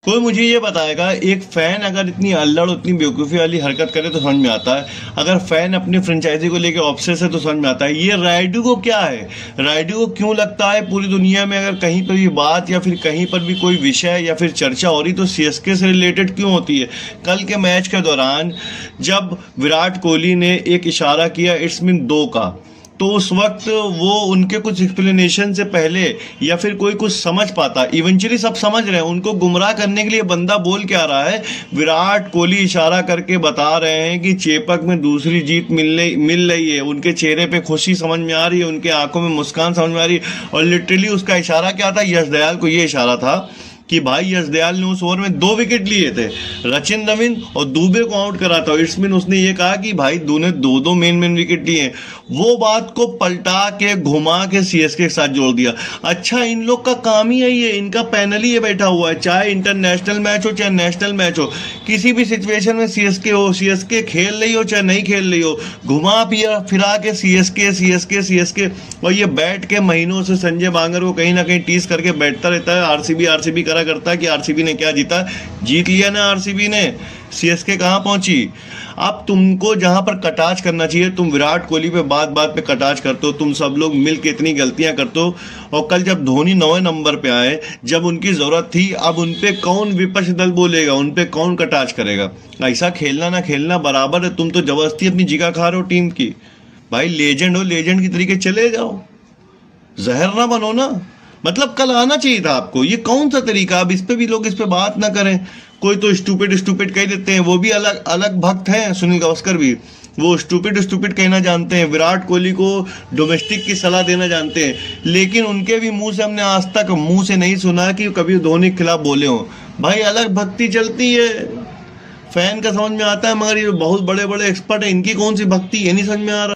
कोई मुझे ये बताएगा, एक फैन अगर इतनी अल्लड़ इतनी बेवकूफ़ी वाली हरकत करे तो समझ में आता है, अगर फैन अपनी फ्रेंचाइजी को लेके ऑब्सेस है तो समझ में आता है। ये राइडू को क्या है, राइडू को क्यों लगता है पूरी दुनिया में अगर कहीं पर भी बात या फिर कहीं पर भी कोई विषय या फिर चर्चा हो रही तो सीएसके से रिलेटेड क्यों होती है। कल के मैच के दौरान जब विराट कोहली ने एक इशारा किया इट्स मीन दो का, तो उस वक्त वो उनके कुछ एक्सप्लेनेशन से पहले या फिर कोई कुछ समझ पाता, इवेंचुअली सब समझ रहे हैं, उनको गुमराह करने के लिए बंदा बोल क्या रहा है, विराट कोहली इशारा करके बता रहे हैं कि चेपक में दूसरी जीत मिल रही है, उनके चेहरे पे खुशी समझ में आ रही है, उनके आंखों में मुस्कान समझ में आ रही है। और लिटरली उसका इशारा क्या था, यश दयाल को ये इशारा था कि भाई यश दयाल ने उस ओवर में 2 विकेट लिए थे, सचिन रविंद्र और दुबे को आउट करा था। इट्स मीन उसने ये कहा कि भाई दोनों दो मेन विकेट लिए हैं। वो बात को पलटा के घुमा के सीएसके के साथ जोड़ दिया। अच्छा, इन लोग का काम ही यही है, इनका पैनल ही ये बैठा हुआ है, चाहे इंटरनेशनल मैच हो चाहे नेशनल मैच हो, किसी भी सिचुएशन में सीएसके हो, सीएसके खेल रही हो चाहे नहीं खेल रही हो, घुमा फिरा के सीएसके सीएसके सीएसके। और ये बैठ के महीनों से संजय बांगर को कहीं ना कहीं टीस करके बैठता रहता है, आरसीबी करा करता है कि आरसीबी ने क्या जीता, जीत लिया ना आरसीबी ने, सीएसके कहां पहुंची। अब तुमको जहां पर कटाच करना चाहिए, तुम विराट कोहली पे बात बात पे कटाच करते हो, तुम सब लोग मिल के इतनी गलतियां करते हो। और कल जब धोनी 9वें नंबर पे आए, जब उनकी जरूरत थी, अब उनपे कौन विपक्ष दल बोलेगा, उनपे कौन कटाच करेगा। ऐसा खेलना ना खेलना बराबर है, तुम तो जबरदस्ती अपनी जिगा खा रहे हो टीम की। भाई लेजेंड हो, लेजेंड की तरीके चले जाओ, जहर ना बनो ना। मतलब कल आना चाहिए था आपको, ये कौन सा तरीका। अब इस पे भी लोग इस पे बात ना करें, कोई तो स्टूपिड कह देते हैं, वो भी अलग अलग भक्त हैं, सुनील गावस्कर भी, वो स्टूपिड कहना जानते हैं, विराट कोहली को डोमेस्टिक की सलाह देना जानते हैं, लेकिन उनके भी मुंह से हमने आज तक मुंह से नहीं सुना कि कभी धोनी के खिलाफ बोले हो। भाई अलग भक्ति चलती है, फैन का समझ में आता है, मगर ये बहुत बड़े बड़े एक्सपर्ट है, इनकी कौन सी भक्ति, ये नहीं समझ में आ रहा।